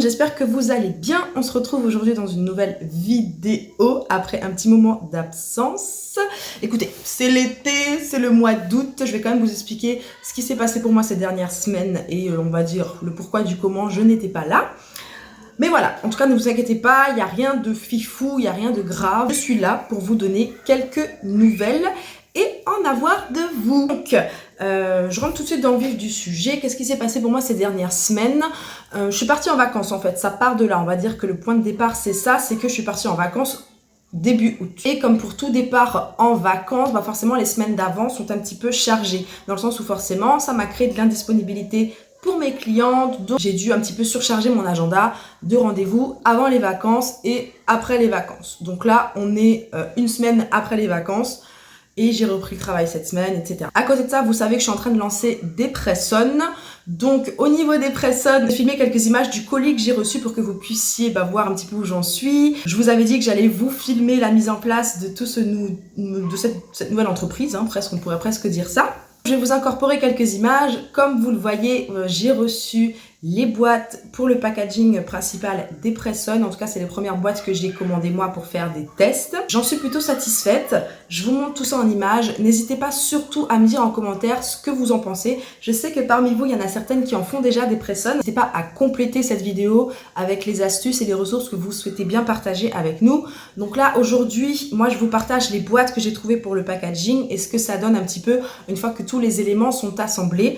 monde, j'espère que vous allez bien. On se retrouve aujourd'hui dans une nouvelle vidéo après un petit moment d'absence. Écoutez, c'est l'été, c'est le mois d'août. Je vais quand même vous expliquer ce qui s'est passé pour moi ces dernières semaines et on va dire le pourquoi du comment je n'étais pas là. Mais voilà, en tout cas ne vous inquiétez pas, il n'y a rien de fifou, il n'y a rien de grave. Je suis là pour vous donner quelques nouvelles et en avoir de vous. Donc, je rentre tout de suite dans le vif du sujet. Qu'est-ce qui s'est passé pour moi ces dernières semaines? Je suis partie en vacances en fait, ça part de là. On va dire que le point de départ c'est ça, c'est que je suis partie en vacances début août. Et comme pour tout départ en vacances, bah forcément les semaines d'avant sont un petit peu chargées. Dans le sens où forcément ça m'a créé de l'indisponibilité pour mes clientes. Donc j'ai dû un petit peu surcharger mon agenda de rendez-vous avant les vacances et après les vacances. Donc là on est une semaine après les vacances. Et j'ai repris le travail cette semaine, etc. À côté de ça, vous savez que je suis en train de lancer des press-on. Donc, au niveau des press-on, j'ai filmé quelques images du colis que j'ai reçu pour que vous puissiez voir un petit peu où j'en suis. Je vous avais dit que j'allais vous filmer la mise en place de tout cette nouvelle entreprise, hein, presque, on pourrait presque dire ça. Je vais vous incorporer quelques images. Comme vous le voyez, j'ai reçu les boîtes pour le packaging principal des press-on. En tout cas, c'est les premières boîtes que j'ai commandées moi pour faire des tests. J'en suis plutôt satisfaite. Je vous montre tout ça en images. N'hésitez pas surtout à me dire en commentaire ce que vous en pensez. Je sais que parmi vous, il y en a certaines qui en font déjà des press-on. N'hésitez pas à compléter cette vidéo avec les astuces et les ressources que vous souhaitez bien partager avec nous. Donc là, aujourd'hui, moi, je vous partage les boîtes que j'ai trouvées pour le packaging et ce que ça donne un petit peu une fois que tous les éléments sont assemblés,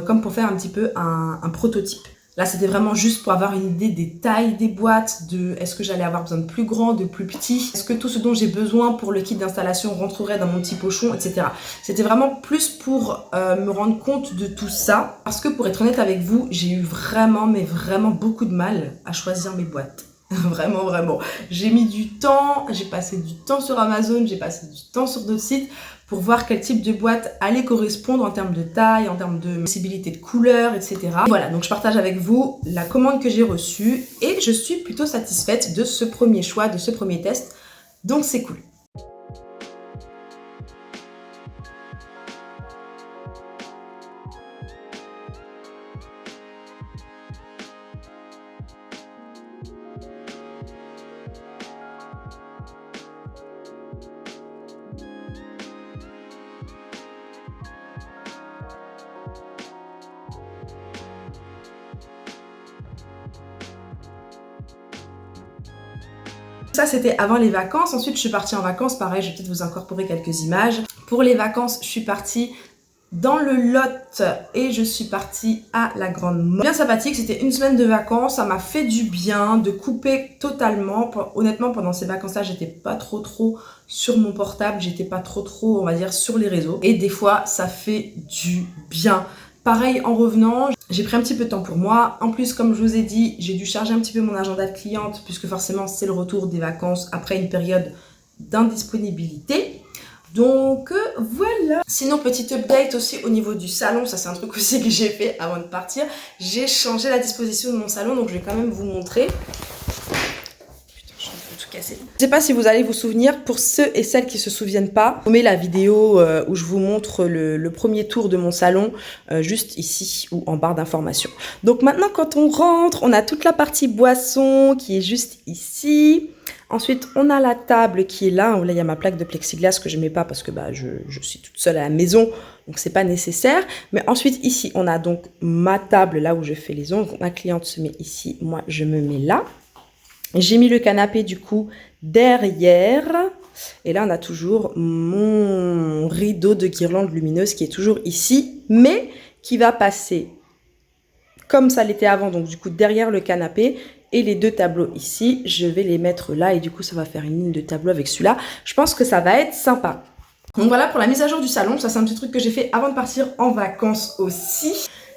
comme pour faire un petit peu un prototype. Là, c'était vraiment juste pour avoir une idée des tailles des boîtes, de est-ce que j'allais avoir besoin de plus grand, de plus petit, est-ce que tout ce dont j'ai besoin pour le kit d'installation rentrerait dans mon petit pochon, etc. C'était vraiment plus pour me rendre compte de tout ça, parce que pour être honnête avec vous, j'ai eu vraiment, mais vraiment beaucoup de mal à choisir mes boîtes. Vraiment, vraiment. J'ai mis du temps, j'ai passé du temps sur Amazon, j'ai passé du temps sur d'autres sites pour voir quel type de boîte allait correspondre en termes de taille, en termes de possibilité de couleur, etc. Et voilà, donc je partage avec vous la commande que j'ai reçue et je suis plutôt satisfaite de ce premier choix, de ce premier test. Donc c'est cool. Ça, c'était avant les vacances. Ensuite, je suis partie en vacances. Pareil, je vais peut-être vous incorporer quelques images. Pour les vacances, je suis partie dans le Lot et je suis partie à la Grande Motte. Bien sympathique, c'était une semaine de vacances. Ça m'a fait du bien de couper totalement. Honnêtement, pendant ces vacances-là, j'étais pas trop sur mon portable. J'étais pas trop, on va dire, sur les réseaux. Et des fois, ça fait du bien. Pareil, en revenant, j'ai pris un petit peu de temps pour moi. En plus, comme je vous ai dit, j'ai dû charger un petit peu mon agenda de cliente puisque forcément, c'est le retour des vacances après une période d'indisponibilité. Donc, voilà. Sinon, petite update aussi au niveau du salon. Ça, c'est un truc aussi que j'ai fait avant de partir. J'ai changé la disposition de mon salon, donc je vais quand même vous montrer. Je ne sais pas si vous allez vous souvenir, pour ceux et celles qui se souviennent pas, je vous mets la vidéo où je vous montre le premier tour de mon salon, juste ici ou en barre d'information. Donc maintenant, quand on rentre, on a toute la partie boisson qui est juste ici. Ensuite, on a la table qui est là, où là il y a ma plaque de plexiglas que je mets pas parce que je suis toute seule à la maison, donc c'est pas nécessaire. Mais ensuite ici, on a donc ma table là où je fais les ongles. Ma cliente se met ici, moi je me mets là. J'ai mis le canapé du coup derrière et là on a toujours mon rideau de guirlande lumineuse qui est toujours ici mais qui va passer comme ça l'était avant, donc du coup derrière le canapé et les deux tableaux ici, je vais les mettre là et du coup ça va faire une ligne de tableau avec celui-là. Je pense que ça va être sympa. Donc voilà pour la mise à jour du salon, ça c'est un petit truc que j'ai fait avant de partir en vacances aussi.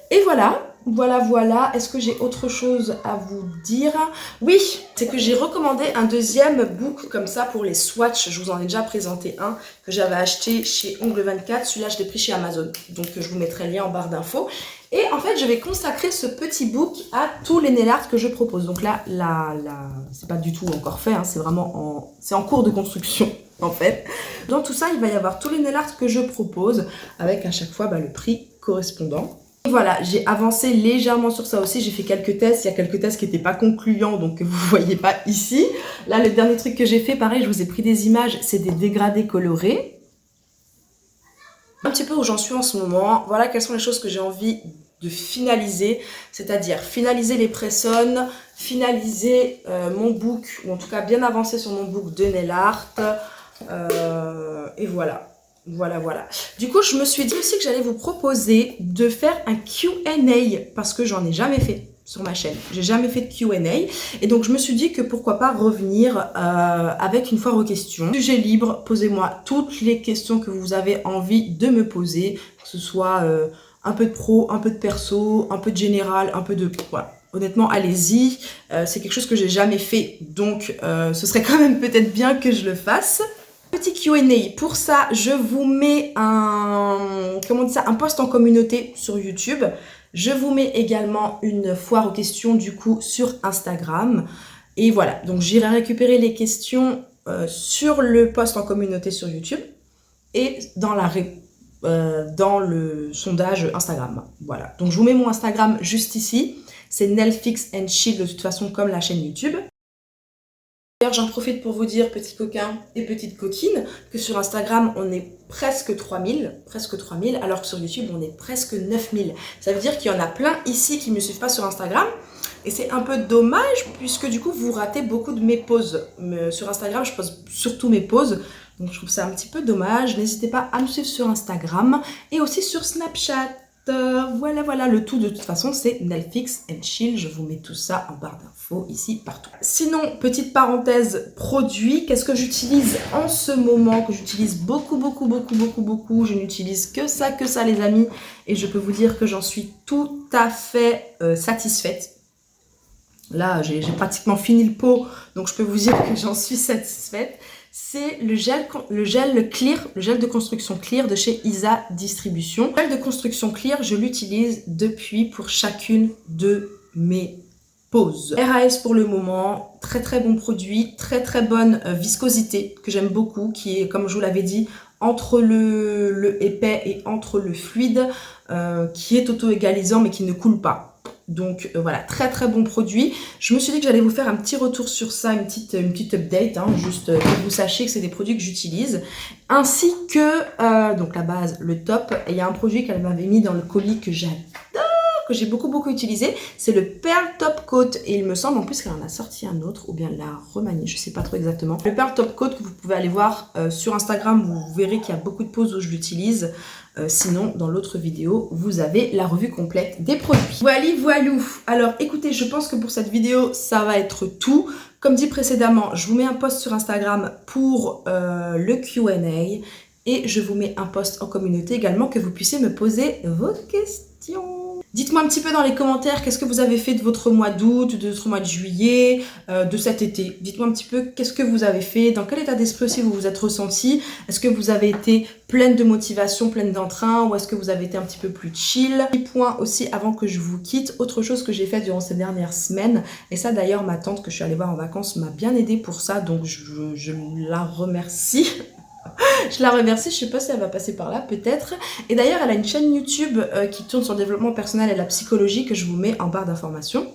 Et voilà. Voilà. Est-ce que j'ai autre chose à vous dire? Oui, c'est que j'ai recommandé un deuxième book comme ça pour les swatchs. Je vous en ai déjà présenté un que j'avais acheté chez Ongle 24. Celui-là, je l'ai pris chez Amazon. Donc, je vous mettrai le lien en barre d'infos. Et en fait, je vais consacrer ce petit book à tous les nail art que je propose. Donc là, c'est pas du tout encore fait. Hein, c'est vraiment en cours de construction. En fait, dans tout ça, il va y avoir tous les nail art que je propose avec à chaque fois le prix correspondant. Voilà, j'ai avancé légèrement sur ça aussi, j'ai fait quelques tests, il y a quelques tests qui n'étaient pas concluants, donc que vous ne voyez pas ici. Là, le dernier truc que j'ai fait, pareil, je vous ai pris des images, c'est des dégradés colorés. Un petit peu où j'en suis en ce moment, voilà quelles sont les choses que j'ai envie de finaliser, c'est-à-dire finaliser les press-on, finaliser mon book, ou en tout cas bien avancer sur mon book de nail art, et voilà. Voilà. Du coup, je me suis dit aussi que j'allais vous proposer de faire un Q&A parce que j'en ai jamais fait sur ma chaîne. J'ai jamais fait de Q&A et donc je me suis dit que pourquoi pas revenir avec une foire aux questions. Sujet libre, posez-moi toutes les questions que vous avez envie de me poser, que ce soit un peu de pro, un peu de perso, un peu de général, un peu de... Voilà. Honnêtement, allez-y. C'est quelque chose que j'ai jamais fait, donc ce serait quand même peut-être bien que je le fasse. Petit Q&A, pour ça je vous mets un post en communauté sur YouTube. Je vous mets également une foire aux questions du coup sur Instagram. Et voilà, donc j'irai récupérer les questions sur le post en communauté sur YouTube et dans le sondage Instagram. Voilà, donc je vous mets mon Instagram juste ici. C'est Nailfix and Chill de toute façon comme la chaîne YouTube. D'ailleurs, j'en profite pour vous dire, petits coquins et petites coquines, que sur Instagram, on est presque 3000, alors que sur YouTube, on est presque 9000. Ça veut dire qu'il y en a plein ici qui ne me suivent pas sur Instagram. Et c'est un peu dommage, puisque du coup, vous ratez beaucoup de mes pauses. Sur Instagram, je pose surtout mes pauses. Donc, je trouve ça un petit peu dommage. N'hésitez pas à me suivre sur Instagram et aussi sur Snapchat. Voilà, le tout de toute façon c'est Nailfix and Chill, je vous mets tout ça en barre d'infos ici partout. Sinon, petite parenthèse produit, qu'est-ce que j'utilise en ce moment, que j'utilise beaucoup, je n'utilise que ça les amis, et je peux vous dire que j'en suis tout à fait satisfaite. Là, j'ai pratiquement fini le pot, donc je peux vous dire que j'en suis satisfaite. C'est le gel de construction clear de chez Isa Distribution. Le gel de construction clear, je l'utilise depuis pour chacune de mes poses. RAS pour le moment, très bon produit, très bonne viscosité que j'aime beaucoup, qui est, comme je vous l'avais dit, entre le épais et entre le fluide, qui est auto-égalisant mais qui ne coule pas. Donc voilà, très bon produit. Je me suis dit que j'allais vous faire un petit retour sur ça, une petite update, hein, juste que vous sachiez que c'est des produits que j'utilise. Ainsi que, donc la base, le top. Et il y a un produit qu'elle m'avait mis dans le colis que j'adore, que j'ai beaucoup utilisé. C'est le Pearl Top Coat. Et il me semble en plus qu'elle en a sorti un autre, ou bien l'a remanié, je sais pas trop exactement. Le Pearl Top Coat que vous pouvez aller voir sur Instagram, vous verrez qu'il y a beaucoup de poses où je l'utilise. Sinon, dans l'autre vidéo, vous avez la revue complète des produits. Voilou. Alors, écoutez, je pense que pour cette vidéo, ça va être tout. Comme dit précédemment, je vous mets un post sur Instagram pour le Q&A et je vous mets un post en communauté également que vous puissiez me poser vos questions. Dites-moi un petit peu dans les commentaires qu'est-ce que vous avez fait de votre mois d'août, de votre mois de juillet, de cet été. Dites-moi un petit peu qu'est-ce que vous avez fait, dans quel état d'esprit aussi vous vous êtes ressenti. Est-ce que vous avez été pleine de motivation, pleine d'entrain, ou est-ce que vous avez été un petit peu plus chill? Petit point aussi avant que je vous quitte, autre chose que j'ai fait durant ces dernières semaines, et ça d'ailleurs ma tante que je suis allée voir en vacances m'a bien aidée pour ça, donc je la remercie. Je la remercie, je sais pas si elle va passer par là, peut-être. Et d'ailleurs, elle a une chaîne YouTube qui tourne sur le développement personnel et la psychologie que je vous mets en barre d'informations,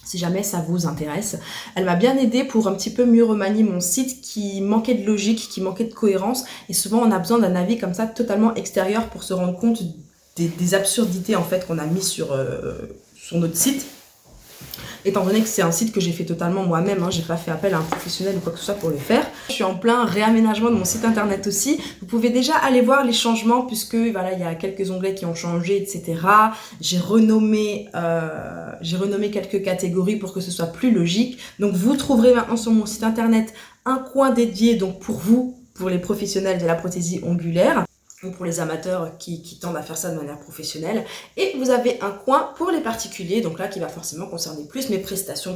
si jamais ça vous intéresse. Elle m'a bien aidée pour un petit peu mieux remanier mon site qui manquait de logique, qui manquait de cohérence. Et souvent, on a besoin d'un avis comme ça, totalement extérieur pour se rendre compte des absurdités en fait qu'on a mis sur notre site. Étant donné que c'est un site que j'ai fait totalement moi-même, hein, j'ai pas fait appel à un professionnel ou quoi que ce soit pour le faire. Je suis en plein réaménagement de mon site internet aussi. Vous pouvez déjà aller voir les changements puisque voilà, il y a quelques onglets qui ont changé, etc. J'ai renommé quelques catégories pour que ce soit plus logique. Donc vous trouverez maintenant sur mon site internet un coin dédié donc pour vous, pour les professionnels de la prothésie ongulaire, ou pour les amateurs qui tendent à faire ça de manière professionnelle. Et vous avez un coin pour les particuliers, donc là qui va forcément concerner plus mes prestations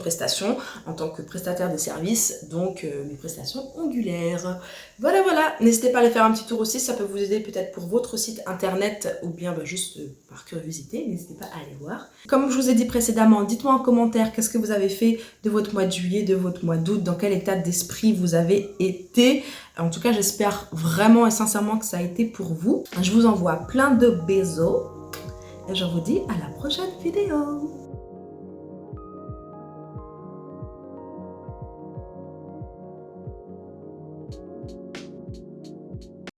en tant que prestataire de services, donc mes prestations ongulaires. Voilà, n'hésitez pas à aller faire un petit tour aussi, ça peut vous aider peut-être pour votre site internet, ou bien juste par curiosité, n'hésitez pas à aller voir. Comme je vous ai dit précédemment, dites-moi en commentaire qu'est-ce que vous avez fait de votre mois de juillet, de votre mois d'août, dans quel état d'esprit vous avez été. En tout cas, j'espère vraiment et sincèrement que ça a été pour vous. Je vous envoie plein de bisous Et je vous dis à la prochaine vidéo.